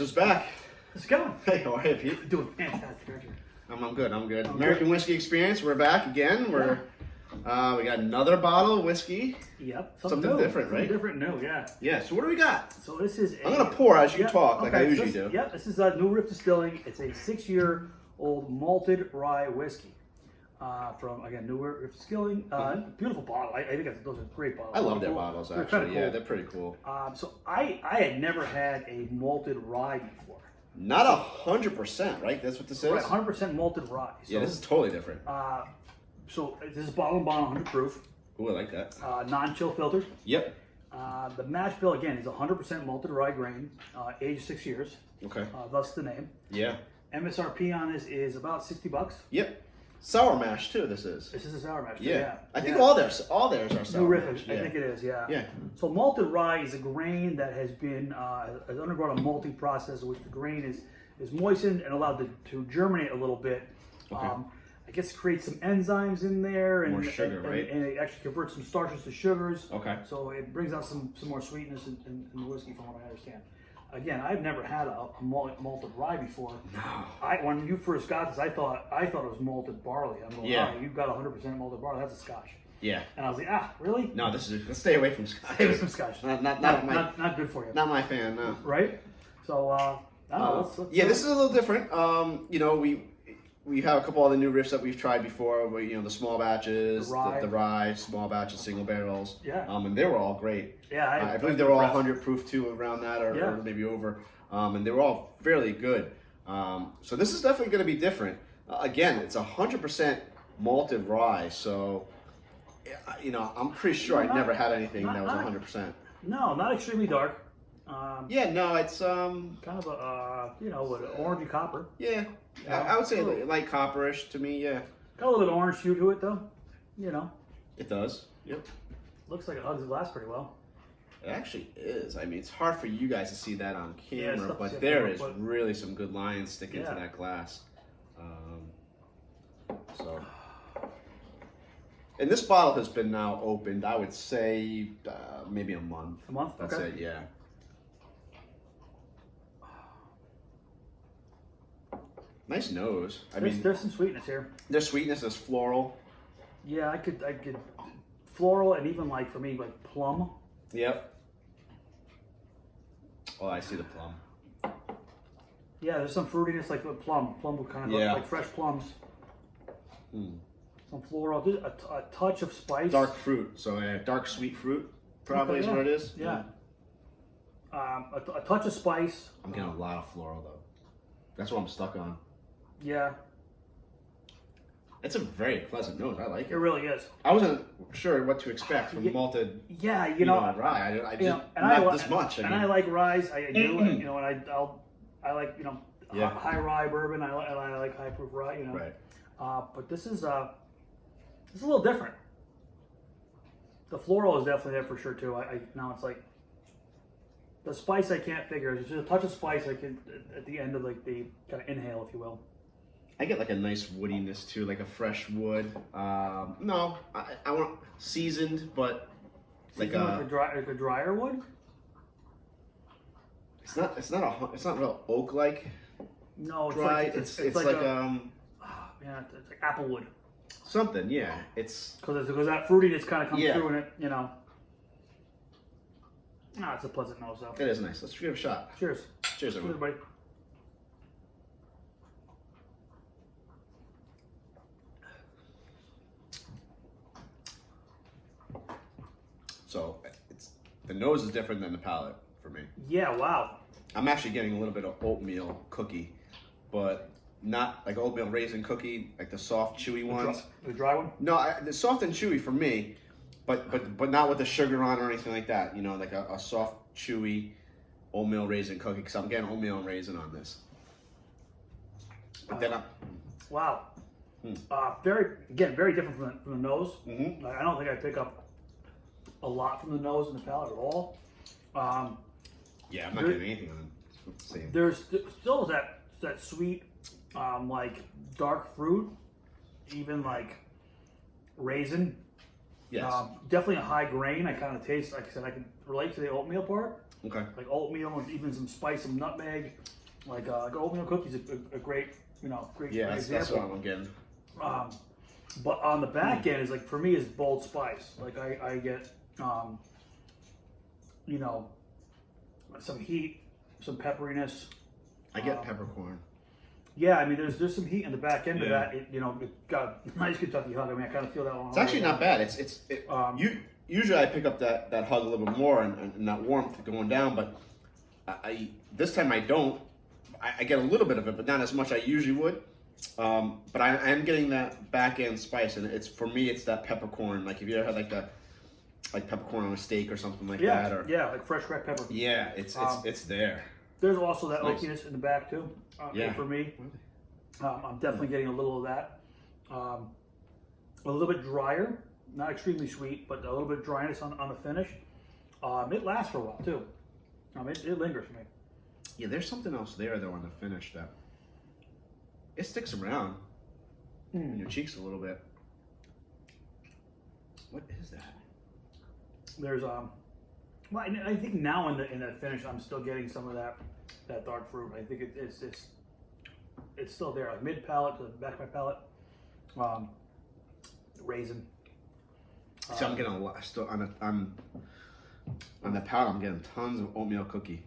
Mixer's back. How's it going? Hey, how are you, Pete? Doing fantastic, aren't you? I'm good. Okay. American Whiskey Experience. We're back again. We got another bottle of whiskey. Yep. Something different, right? Something different, new, yeah. Yeah. So what do we got? So this is I'm gonna pour as you talk, like I usually do. Yeah, this is a new Riff Distilling. It's a 6-year-old malted rye whiskey. From again, new Riff Distilling. Beautiful bottle. I think those are great bottles. I love their bottles actually. Yeah, they're pretty cool. So I had never had a malted rye before. Not 100%, right? That's what this is. Right, 100% malted rye. So, yeah, this is totally different. So this is bottle and bond, 100 proof. Ooh, I like that. Non-chill filtered. Yep. The mash bill again is 100% malted rye grain, aged 6 years. Okay. Thus the name. Yeah. MSRP on this is about $60. Yep. Sour mash too. This is. This is a sour mash. Too, yeah. I think all theirs are sour New Riff, mash. I think it is. Yeah. Yeah. So malted rye is a grain that has been has undergone a malting process, in which the grain is moistened and allowed to germinate a little bit. Okay. I guess create some enzymes in there and more sugar, right? And it actually converts some starches to sugars. Okay. So it brings out some more sweetness in the whiskey, from what I understand. Again, I've never had a malted rye before. No. When you first got this, I thought it was malted barley. I'm going, yeah. Oh, you've got 100% malted barley. That's a Scotch. Yeah. And I was like, really? No, let's stay away from Scotch. Stay away from Scotch. Not good for you. Not my fan. No. Right. So I don't know. Let's this is a little different. You know, we have a couple other new riffs that we've tried before. Where, you know, the small batches, the rye, small batches, single barrels. Yeah. And they were all great. Yeah. I believe they were all 100 proof too, around that, or maybe over. And they were all fairly good. So this is definitely going to be different. Again, it's 100% malted rye. So, you know, I'm pretty sure I never had anything that was 100%. No, not extremely dark. Yeah, no, it's kind of a you know, an orangey copper. Yeah, I would say light copperish to me. Yeah, got a little bit of orange hue to it though. You know, it does. Yep, looks like it hugs the glass pretty well. It actually is. I mean, it's hard for you guys to see that on camera, Yeah, but there is really some good lines sticking to that glass. So, and this bottle has been now opened, I would say, maybe a month. A month? That's it, yeah. Nice nose. I mean, there's some sweetness here. There's sweetness. There's floral. Yeah, I could floral, and even like for me, like plum. Yep. Oh, I see the plum. Yeah, there's some fruitiness, like the plum. Plum would kind of look like fresh plums. Some floral, a touch of spice. Dark fruit, so dark sweet fruit probably is what it is. Yeah. A touch of spice. I'm getting a lot of floral though. That's what I'm stuck on. Yeah. It's a very pleasant nose. I like it. It really is. I wasn't sure what to expect from malted. Yeah, you know, rye. I just not this much. I like rye. I do. You know, and I like high rye bourbon. I like high proof rye. You know. Right. But this is a little different. The floral is definitely there for sure too. Now it's like the spice I can't figure. It's just a touch of spice I can at the end of like the kind of inhale, if you will. I get like a nice woodiness too, like a fresh wood. No, I want seasoned, but like a drier wood. It's not real oak like. No, it's dry. like it's like like it's like apple wood. Something, yeah. It's because that fruitiness kind of comes through in it, you know. It's a pleasant nose though. It is nice. Let's give it a shot. Cheers. Cheers, everybody. So the nose is different than the palate for me. Yeah, wow. I'm actually getting a little bit of oatmeal cookie, but not like oatmeal raisin cookie, like the soft, chewy ones. The dry one? No, the soft and chewy for me, but not with the sugar on or anything like that. You know, like a soft, chewy oatmeal raisin cookie, because I'm getting oatmeal and raisin on this. But then wow. Very different from the nose. I don't think I pick up a lot from the nose and the palate at all. Yeah, I'm not getting anything on it. Same. There's still that sweet, like dark fruit, even like raisin. Yes. Definitely a high grain. I kind of taste, like I said, I can relate to the oatmeal part. Okay. Like oatmeal and even some spice, some nutmeg. Like oatmeal cookies, a great, great Yeah, example. that's what I'm getting. But on the back end is like, for me, is bold spice. Like I get, some heat, some pepperiness. I get peppercorn. Yeah, I mean, there's some heat in the back end of that. It got a nice Kentucky hug. I mean, I kind of feel that one. It's actually not bad. Usually I pick up that hug a little bit more and that warmth going down, but this time I don't. I get a little bit of it, but not as much I usually would. But I am getting that back end spice, and for me it's that peppercorn. Like if you ever had like peppercorn on a steak or something like that, or like fresh cracked pepper. Yeah, it's there. There's also that nice. oakiness in the back too. For me, I'm definitely getting a little of that. A little bit drier, not extremely sweet, but a little bit of dryness on the finish. It lasts for a while too. It lingers for me. Yeah, there's something else there though on the finish that it sticks around in your cheeks a little bit. What is that? There's well, I think now in the finish, I'm still getting some of that dark fruit. I think it's still there, like mid palate to the back of my palate. Raisin. So I'm getting a lot. Still on the palate, I'm getting tons of oatmeal cookie.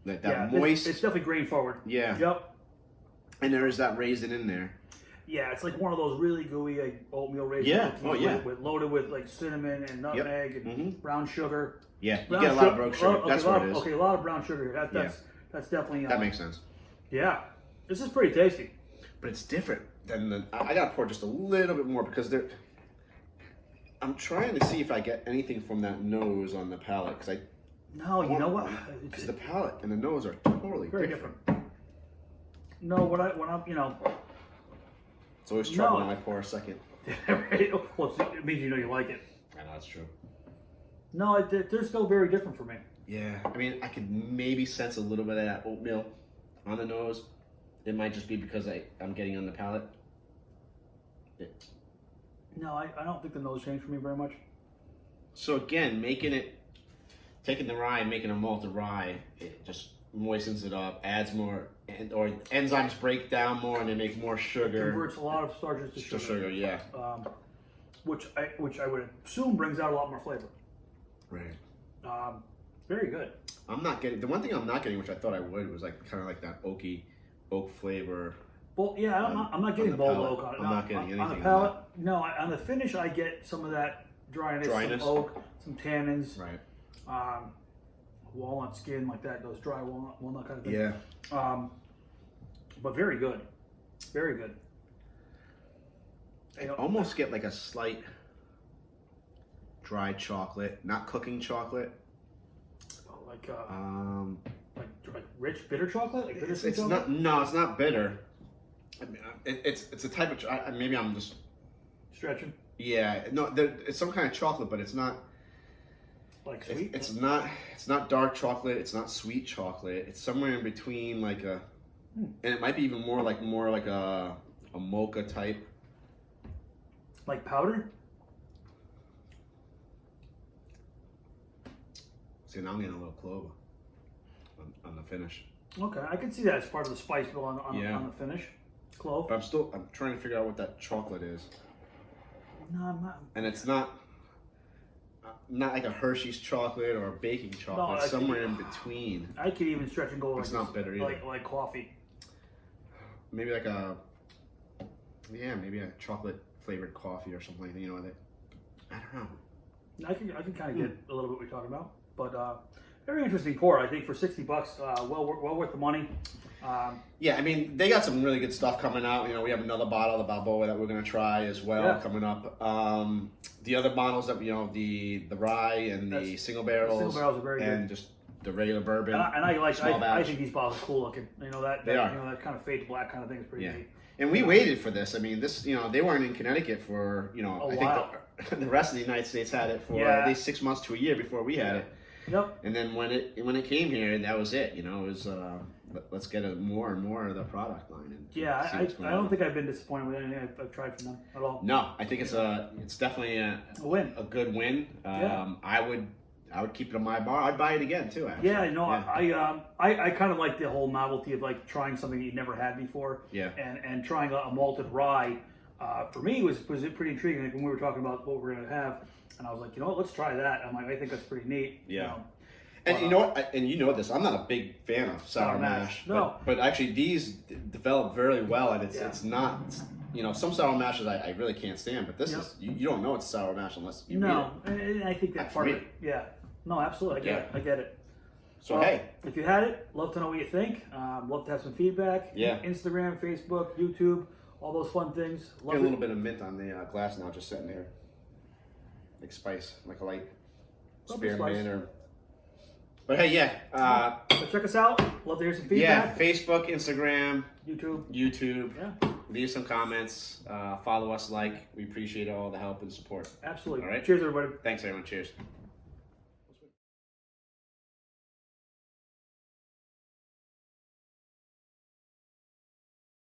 Like that moist. It's definitely grain forward. Yeah. Yep. And there is that raisin in there. Yeah, it's like one of those really gooey oatmeal raisin cookies loaded with like cinnamon and nutmeg and brown sugar. Yeah, you get a lot of brown sugar. That's what it is. Okay, a lot of brown sugar. That's definitely. That makes sense. Yeah, this is pretty tasty. But it's different than I gotta pour just a little bit more because I'm trying to see if I get anything from that nose on the palate because you know what? Because the palate and the nose are totally very different. No, when I'm It's always trouble when I pour a second. Well, it means you like it. I know, that's true. No, they're still very different for me. Yeah, I mean, I could maybe sense a little bit of that oatmeal on the nose. It might just be because I'm getting on the palate. No, I don't think the nose changed for me very much. So again, taking the rye and making a malted rye, it just moistens it up, adds more, or enzymes break down more and they make more sugar. It converts a lot of starches to sugar. Yeah. Which I would assume brings out a lot more flavor. Right. Very good. The one thing I'm not getting, which I thought I would, was like kind of like that oak flavor. Well, yeah, I'm not getting bold oak on it. I'm not getting anything on the palate. No, on the finish, I get some of that dryness. Some oak, some tannins. Right. Walnut skin like that, those dry walnut kind of thing. Yeah. But very good. Very good. I almost get like a slight dry chocolate, not cooking chocolate. Like rich bitter chocolate? Like bitter it's chocolate? not. No, it's not bitter. I mean, it's a type of. Maybe I'm just stretching. Yeah, no, it's some kind of chocolate, but it's not. Like sweet? It's not dark chocolate. It's not sweet chocolate. It's somewhere in between, like a, and it might be even more like a mocha type. Like powder? See, now I'm getting a little clove on the finish. Okay, I can see that as part of the spice bill on the finish. Clove. But I'm trying to figure out what that chocolate is. No, I'm not. And it's not like a Hershey's chocolate or a baking chocolate. No, it's somewhere in between. I could even stretch and go like it's not bitter either. Like coffee. Maybe like maybe a chocolate flavored coffee or something like that. You know, I don't know. I can kind of get a little bit what you're talking about, but very interesting pour. I think for $60, well worth the money. Yeah, I mean, they got some really good stuff coming out. You know, we have another bottle of the Balboa that we're going to try as well coming up. The other bottles that the rye and the single barrels. The single barrels are very good. And just the regular bourbon. And I think these bottles are cool looking. You know that that kind of fade black kind of thing is pretty neat. And we waited for this. I mean, they weren't in Connecticut for I think the rest of the United States had it for at least 6 months to a year before we had it. Yep. And then when it came here, that was it. You know, it was let's get more and more of the product line. And I don't think I've been disappointed with anything I've tried from them at all. No, I think it's definitely a win, a good win. I would I would keep it on my bar. I'd buy it again too. Actually. Yeah, no, I kind of like the whole novelty of like trying something you'd never had before. Yeah. And trying a malted rye, for me was pretty intriguing. Like when we were talking about what we're gonna have, and I was like, you know what, let's try that. I'm like, I think that's pretty neat. Yeah. And you know what? And you know this. I'm not a big fan of sour mash. No. But actually, these develop very well, and it's not. You know, some sour mashes I really can't stand, but this is you don't know it's sour mash unless you read it. And I think that's part of it. Yeah. No, absolutely. I get it. So well, hey, if you had it, love to know what you think. Love to have some feedback. Yeah. Instagram, Facebook, YouTube, all those fun things. Love get a little bit of mint on the glass now, just sitting there, like spice, like a light spearmint or. But hey, yeah. So check us out. Love to hear some feedback. Yeah, Facebook, Instagram, YouTube. Yeah. Leave some comments. Follow us, like. We appreciate all the help and support. Absolutely. All right. Cheers, everybody. Thanks, everyone. Cheers.